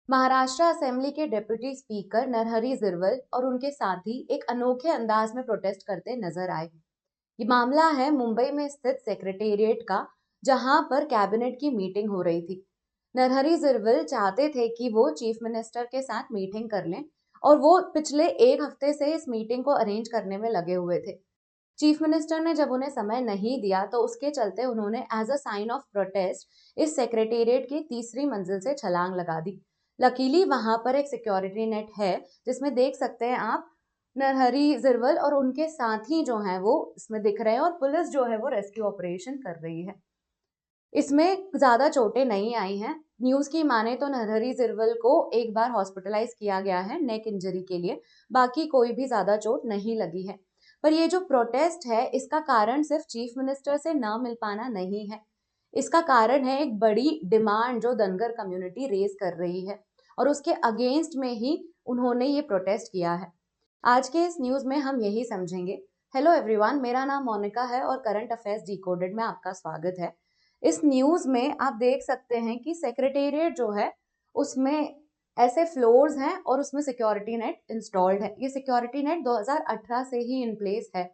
Maharashtra assembly के deputy speaker Narhari जिरवल और उनके साथी एक अनोखे अंदाज में प्रोटेस्ट करते नजर आए। ये मामला है मुंबई में स्थित सेक्रेटेरिएट का, जहां पर कैबिनेट की मीटिंग हो रही थी। नरहरी जिरवल चाहते थे कि वो चीफ मिनिस्टर के साथ मीटिंग कर लें और वो पिछले एक हफ्ते से इस मीटिंग को अरेंज करने में लगे हुए थे। चीफ मिनिस्टर ने जब उन्हें समय नहीं दिया तो उसके चलते उन्होंने as a sign of protest इस सेक्रेटेरिएट की तीसरी मंजिल से छलांग लगा दी। लकीली वहां पर एक सिक्योरिटी नेट है, जिसमें देख सकते हैं आप नरहरी जिरवल और उनके साथी जो हैं वो इसमें दिख रहे हैं और पुलिस जो है वो रेस्क्यू ऑपरेशन कर रही है। इसमें ज्यादा चोटें नहीं आई हैं। न्यूज की माने तो नरहरी जिरवल को एक बार हॉस्पिटलाइज किया गया है नेक इंजरी के लिए, बाकी कोई भी ज्यादा चोट नहीं लगी है। पर ये जो प्रोटेस्ट है इसका कारण सिर्फ चीफ मिनिस्टर से ना मिल पाना नहीं है। इसका कारण है एक बड़ी डिमांड जो धनगर कम्युनिटी रेज कर रही है और उसके अगेंस्ट में ही उन्होंने ये प्रोटेस्ट किया है। आज के इस न्यूज में हम यही समझेंगे। हेलो एवरीवन, मेरा नाम मोनिका है और करंट अफेयर्स डिकोडेड में आपका स्वागत है। इस न्यूज में आप देख सकते हैं कि सेक्रेटेरिएट जो है उसमें ऐसे फ्लोर्स हैं और उसमें सिक्योरिटी नेट इंस्टॉल्ड है। ये सिक्योरिटी नेट 2018 से ही इन प्लेस है।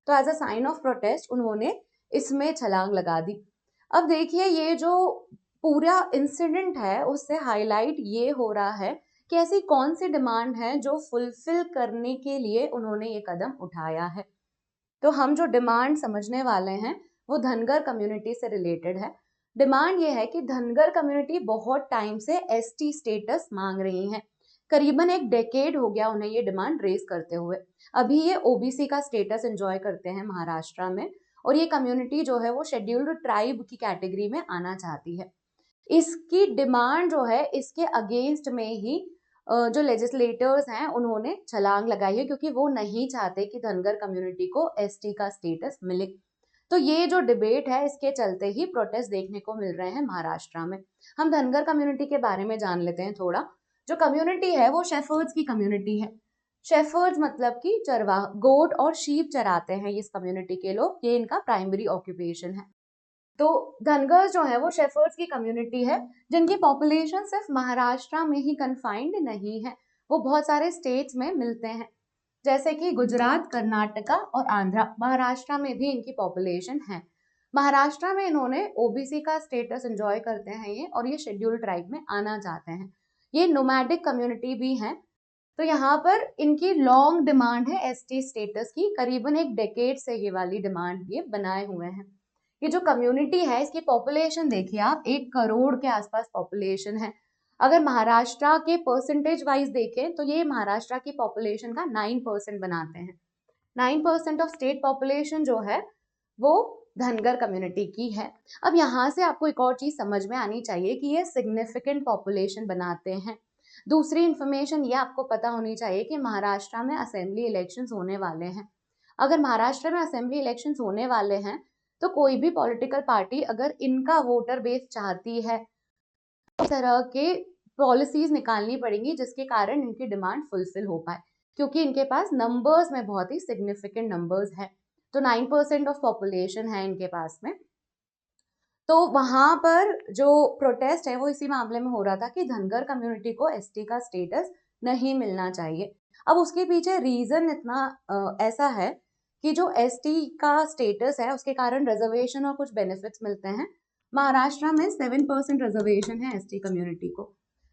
तो as a sign of protest उन्होंने इसमें छलांग लगा दी। अब देखिए, ये जो पूरा इंसिडेंट है उससे हाईलाइट ये हो रहा है कि ऐसी कौन सी डिमांड है जो फुलफिल करने के लिए उन्होंने ये कदम उठाया है। तो हम जो डिमांड समझने वाले हैं वो धनगर कम्युनिटी से रिलेटेड है। डिमांड ये है कि धनगर कम्युनिटी बहुत टाइम से एसटी स्टेटस मांग रही है। करीबन एक डेकेड हो गया उन्हें ये डिमांड रेज करते हुए। अभी ये ओबीसी का स्टेटस एंजॉय करते हैं महाराष्ट्र में और ये कम्युनिटी जो है वो शेड्यूल्ड ट्राइब की कैटेगरी में आना चाहती है। इसकी डिमांड जो है इसके अगेंस्ट में ही जो लेजिस्लेटर्स हैं उन्होंने छलांग लगाई है, क्योंकि वो नहीं चाहते कि धनगर कम्युनिटी को एसटी का स्टेटस मिले। तो ये जो डिबेट है इसके चलते ही प्रोटेस्ट देखने को मिल रहे हैं महाराष्ट्र में। हम धनगर कम्युनिटी के बारे में जान लेते हैं थोड़ा। जो कम्युनिटी है वो शेफर्ड्स की कम्युनिटी है। शेफर्ड्स मतलब कि चरवाह, गोट और शीप चराते हैं इस कम्युनिटी के लोग, ये इनका प्राइमरी ऑक्यूपेशन है। तो धनगर जो है वो शेफर्ड्स की कम्युनिटी है, जिनकी पॉपुलेशन सिर्फ महाराष्ट्र में ही कन्फाइंड नहीं है, वो बहुत सारे स्टेट्स में मिलते हैं, जैसे कि गुजरात, कर्नाटका और आंध्रा। महाराष्ट्र में भी इनकी पॉपुलेशन है। महाराष्ट्र में इन्होंने ओबीसी का स्टेटस एंजॉय करते हैं ये, और ये शेड्यूल्ड ट्राइब में आना चाहते हैं। ये नोमैडिक कम्युनिटी भी है। तो यहाँ पर इनकी लॉन्ग डिमांड है एसटी स्टेटस की, करीबन एक डेकेड से ये वाली डिमांड ये बनाए हुए हैं। ये जो कम्युनिटी है इसकी पॉपुलेशन देखिए आप, 1 करोड़ के आसपास पॉपुलेशन है। अगर महाराष्ट्र के परसेंटेज वाइज देखें तो ये महाराष्ट्र की पॉपुलेशन का 9% बनाते हैं। 9% ऑफ स्टेट पॉपुलेशन जो है वो धनगर कम्युनिटी की है। अब यहाँ से आपको एक और चीज समझ में आनी चाहिए कि ये सिग्निफिकेंट पॉपुलेशन बनाते हैं। दूसरी इंफॉर्मेशन ये आपको पता होनी चाहिए कि महाराष्ट्र में असेंबली इलेक्शंस होने वाले हैं। अगर महाराष्ट्र में असेंबली इलेक्शंस होने वाले हैं तो कोई भी पॉलिटिकल पार्टी अगर इनका वोटर बेस चाहती है, इस तरह के पॉलिसीज निकालनी पड़ेंगी जिसके कारण इनकी डिमांड फुलफिल हो पाए, क्योंकि इनके पास नंबर्स में बहुत ही सिग्निफिकेंट नंबर्स है। तो 9% ऑफ पॉपुलेशन है इनके पास में। तो वहां पर जो प्रोटेस्ट है वो इसी मामले में हो रहा था कि धनगर कम्युनिटी को एसटी का स्टेटस नहीं मिलना चाहिए। अब उसके पीछे रीजन इतना ऐसा है कि जो एसटी का स्टेटस है उसके कारण रिजर्वेशन और कुछ बेनिफिट्स मिलते हैं। महाराष्ट्र में 7% रिजर्वेशन है एसटी कम्युनिटी को।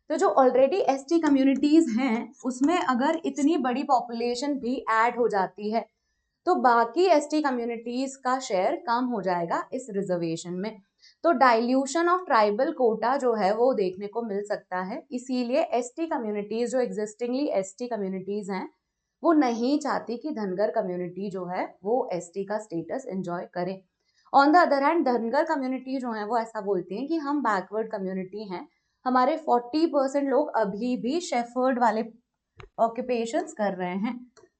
तो जो ऑलरेडी एसटी कम्युनिटीज हैं उसमें अगर इतनी बड़ी पॉपुलेशन भी ऐड हो जाती है तो बाकी एसटी कम्युनिटीज का शेयर कम हो जाएगा इस रिजर्वेशन में। तो डाइल्यूशन ऑफ ट्राइबल कोटा जो है वो देखने को मिल सकता है। इसीलिए एसटी कम्युनिटीज जो एग्जिस्टिंगली एसटी कम्युनिटीज हैं वो नहीं चाहती कि धनगर कम्युनिटी जो है वो एसटी का स्टेटस एंजॉय करे। On the other hand Dhangar community जो है वो ऐसा बोलती हैं कि हम बैकवर्ड कम्युनिटी हैं, हमारे 40% लोग अभी भी शेफर्ड वाले ऑक्यूपेशंस कर रहे हैं।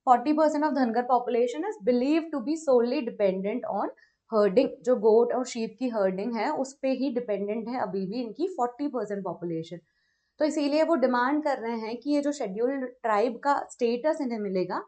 40% of Dhangar population is believed to be solely dependent on herding. जो गोट और शीप की हर्डिंग है उस पे ही डिपेंडेंट है अभी भी इनकी 40% पॉपुलेशन। तो इसीलिए वो डिमांड कर रहे हैं कि ये जो शेड्यूल्ड ट्राइब का स्टेटस इन्हें मिलेगा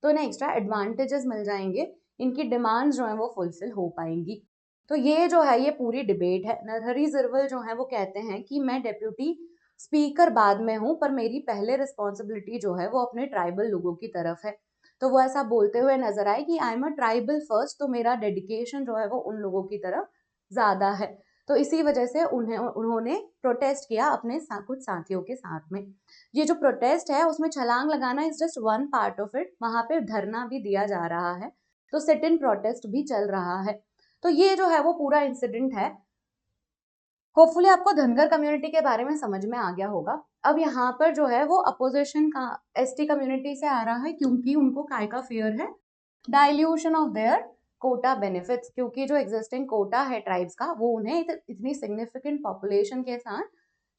तो इन्हें एक्स्ट्रा एडवांटेजेस मिल जाएंगे, इनकी डिमांड्स जो है वो फुलफिल हो पाएंगी। तो ये जो है ये पूरी डिबेट है। नरहरी जिरवल जो है वो कहते हैं कि मैं डेप्यूटी स्पीकर बाद में हूँ, पर मेरी पहले रिस्पॉन्सिबिलिटी जो है वो अपने ट्राइबल लोगों की तरफ है। तो वो ऐसा बोलते हुए नजर आए कि I am a tribal first, तो मेरा डेडिकेशन जो है वो उन लोगों की तरफ ज्यादा है। तो इसी वजह से उन्होंने प्रोटेस्ट किया अपने कुछ साथियों के साथ में। ये जो प्रोटेस्ट है उसमें छलांग लगाना is just one part of it, वहां पे धरना भी दिया जा रहा है, तो सिट इन प्रोटेस्ट भी चल रहा है। तो ये जो है वो पूरा इंसिडेंट है। होपफुली आपको धनगर कम्युनिटी के बारे में समझ में आ गया होगा। अब यहाँ पर जो है वो अपोजिशन का एसटी कम्युनिटी से आ रहा है, क्योंकि उनको काय का फियर है, dilution of their quota benefits, क्योंकि जो एग्जिस्टिंग कोटा है ट्राइब्स का वो उन्हें इतनी सिग्निफिकेंट पॉपुलेशन के साथ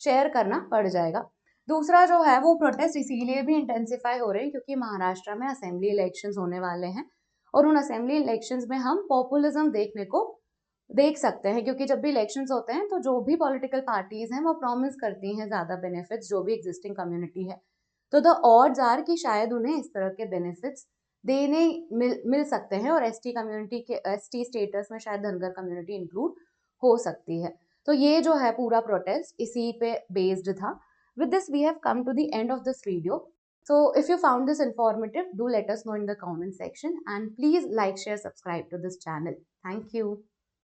शेयर करना पड़ जाएगा। दूसरा जो है वो प्रोटेस्ट इसीलिए भी इंटेंसिफाई हो रहे हैं क्योंकि महाराष्ट्र में असेंबली इलेक्शंस होने वाले हैं, और उन असेंबली इलेक्शंस में हम पॉपुलिज्म देखने को देख सकते हैं, क्योंकि जब भी इलेक्शंस होते हैं तो जो भी पॉलिटिकल पार्टीज हैं वो प्रॉमिस करती हैं ज्यादा बेनिफिट्स जो भी एग्जिस्टिंग कम्युनिटी है। तो द ऑड्स आर कि शायद उन्हें इस तरह के बेनिफिट्स देने मिल सकते हैं, और एसटी कम्युनिटी के एसटी स्टेटस में शायद धनगर कम्युनिटी इंक्लूड हो सकती है। तो ये जो है पूरा प्रोटेस्ट इसी पे बेस्ड था। With this we have come to the end of this video. So if you found this informative, do let us know in the comment section, and please like, share, subscribe to this channel. Thank you.